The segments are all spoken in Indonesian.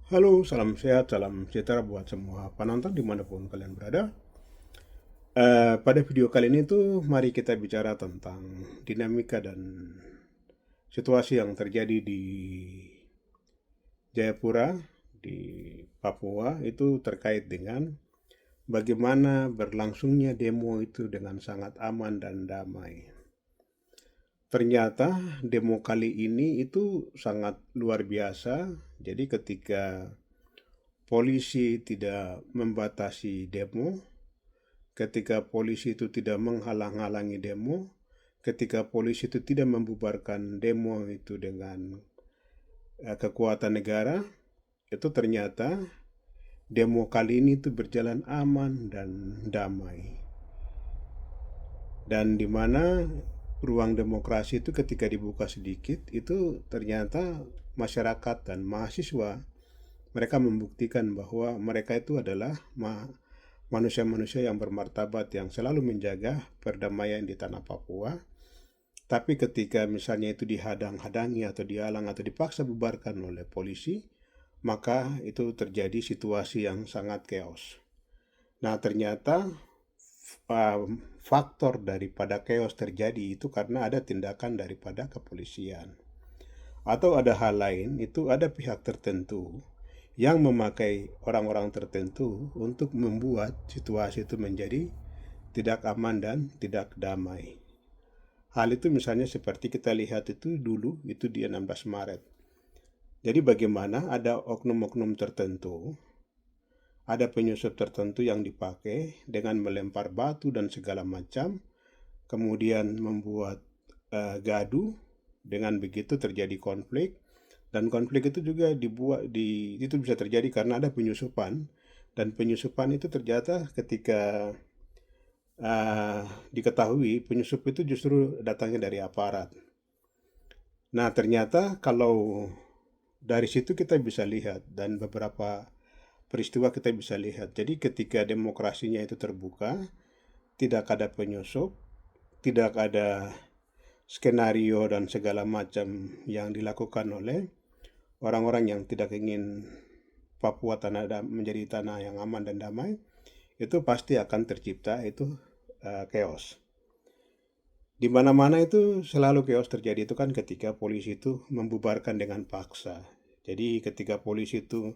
Halo, salam sehat, salam sejahtera buat semua penonton dimanapun kalian berada. Pada video kali ini tuh mari kita bicara tentang dinamika dan situasi yang terjadi di Jayapura, di Papua itu terkait dengan bagaimana berlangsungnya demo itu dengan sangat aman dan damai. Ternyata demo kali ini itu sangat luar biasa. Jadi ketika polisi tidak membatasi demo, ketika polisi itu tidak menghalang-halangi demo, ketika polisi itu tidak membubarkan demo itu dengan kekuatan negara, itu ternyata demo kali ini itu berjalan aman dan damai. Dan di mana ruang demokrasi itu ketika dibuka sedikit, itu ternyata masyarakat dan mahasiswa mereka membuktikan bahwa mereka itu adalah manusia-manusia yang bermartabat yang selalu menjaga perdamaian di tanah Papua. Tapi ketika misalnya itu dihadang-hadangi atau dihalang atau dipaksa bubarkan oleh polisi, maka itu terjadi situasi yang sangat chaos. Nah, ternyata faktor daripada chaos terjadi itu karena ada tindakan daripada kepolisian. Atau ada hal lain, itu ada pihak tertentu yang memakai orang-orang tertentu untuk membuat situasi itu menjadi tidak aman dan tidak damai. Hal itu misalnya seperti kita lihat itu dulu, itu di 16 Maret. Jadi bagaimana ada oknum-oknum tertentu, ada penyusup tertentu yang dipakai dengan melempar batu dan segala macam, kemudian membuat gaduh, dengan begitu terjadi konflik, dan konflik itu juga itu bisa terjadi karena ada penyusupan, dan penyusupan itu ternyata ketika diketahui penyusup itu justru datangnya dari aparat. Nah, ternyata kalau dari situ kita bisa lihat dan beberapa peristiwa kita bisa lihat. Jadi ketika demokrasinya itu terbuka, tidak ada penyusup, tidak ada skenario dan segala macam yang dilakukan oleh orang-orang yang tidak ingin Papua menjadi tanah yang aman dan damai, itu pasti akan tercipta itu chaos. Di mana-mana itu selalu chaos terjadi itu kan ketika polisi itu membubarkan dengan paksa. Jadi ketika polisi itu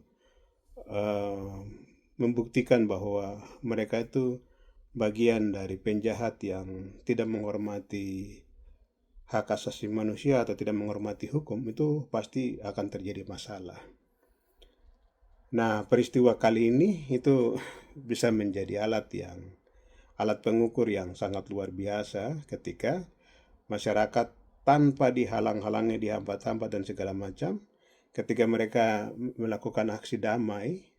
uh, membuktikan bahwa mereka itu bagian dari penjahat yang tidak menghormati hak asasi manusia atau tidak menghormati hukum, itu pasti akan terjadi masalah. Nah, peristiwa kali ini itu bisa menjadi alat pengukur yang sangat luar biasa ketika masyarakat tanpa dihalang-halangi, dihambat-hambat dan segala macam, ketika mereka melakukan aksi damai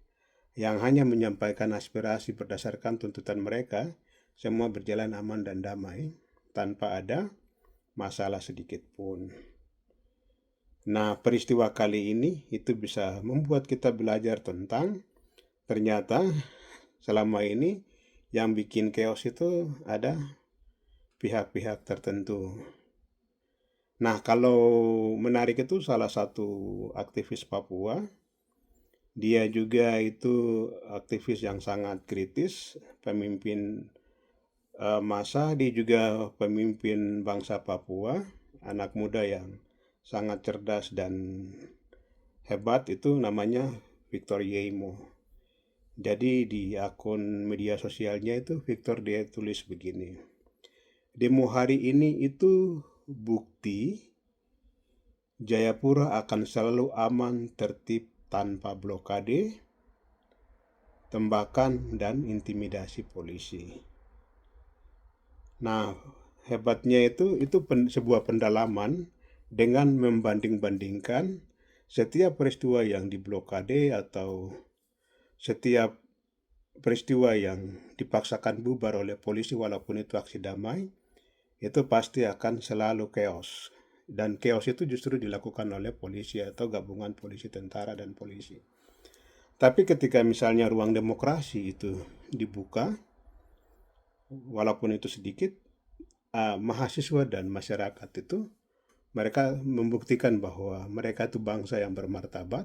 yang hanya menyampaikan aspirasi berdasarkan tuntutan mereka, semua berjalan aman dan damai tanpa ada masalah sedikit pun. Nah, peristiwa kali ini itu bisa membuat kita belajar tentang ternyata selama ini yang bikin chaos itu ada pihak-pihak tertentu. Nah, kalau menarik itu salah satu aktivis Papua, dia juga itu aktivis yang sangat kritis, pemimpin masa, dia juga pemimpin bangsa Papua, anak muda yang sangat cerdas dan hebat, itu namanya Victor Yeimo. Jadi di akun media sosialnya itu Victor dia tulis begini. Demo hari ini itu bukti Jayapura akan selalu aman, tertib, tanpa blokade, tembakan, dan intimidasi polisi. Nah, hebatnya itu sebuah pendalaman dengan membanding-bandingkan setiap peristiwa yang diblokade atau setiap peristiwa yang dipaksakan bubar oleh polisi walaupun itu aksi damai, itu pasti akan selalu chaos. Dan chaos itu justru dilakukan oleh polisi atau gabungan polisi, tentara, dan polisi. Tapi ketika misalnya ruang demokrasi itu dibuka, walaupun itu sedikit, mahasiswa dan masyarakat itu mereka membuktikan bahwa mereka itu bangsa yang bermartabat,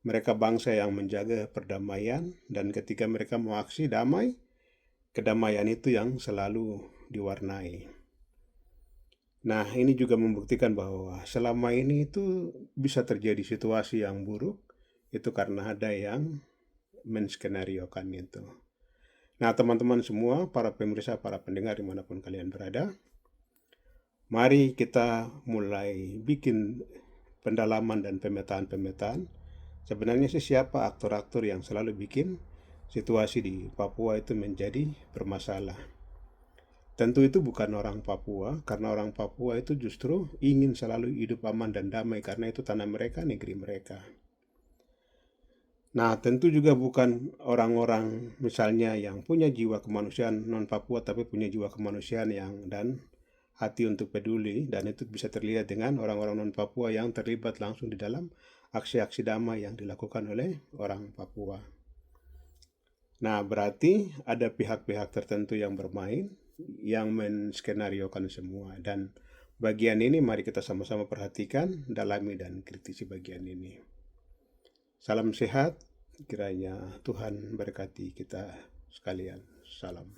Mereka bangsa yang menjaga perdamaian, dan ketika mereka mau aksi damai, kedamaian itu yang selalu diwarnai. Nah, ini juga membuktikan bahwa selama ini itu bisa terjadi situasi yang buruk, itu karena ada yang menskenariokan itu. Nah, teman-teman semua, para pemirsa, para pendengar dimanapun kalian berada, mari kita mulai bikin pendalaman dan pemetaan-pemetaan. Sebenarnya sih siapa aktor-aktor yang selalu bikin situasi di Papua itu menjadi bermasalah. Tentu itu bukan orang Papua, karena orang Papua itu justru ingin selalu hidup aman dan damai, karena itu tanah mereka, negeri mereka. Nah, tentu juga bukan orang-orang misalnya yang punya jiwa kemanusiaan non-Papua, tapi punya jiwa kemanusiaan dan hati untuk peduli, dan itu bisa terlihat dengan orang-orang non-Papua yang terlibat langsung di dalam aksi-aksi damai yang dilakukan oleh orang Papua. Nah, berarti ada pihak-pihak tertentu yang bermain, yang menskenariokan semua, dan bagian ini mari kita sama-sama perhatikan, dalami, dan kritisi bagian ini. Salam sehat, kiranya Tuhan berkati kita sekalian. Salam.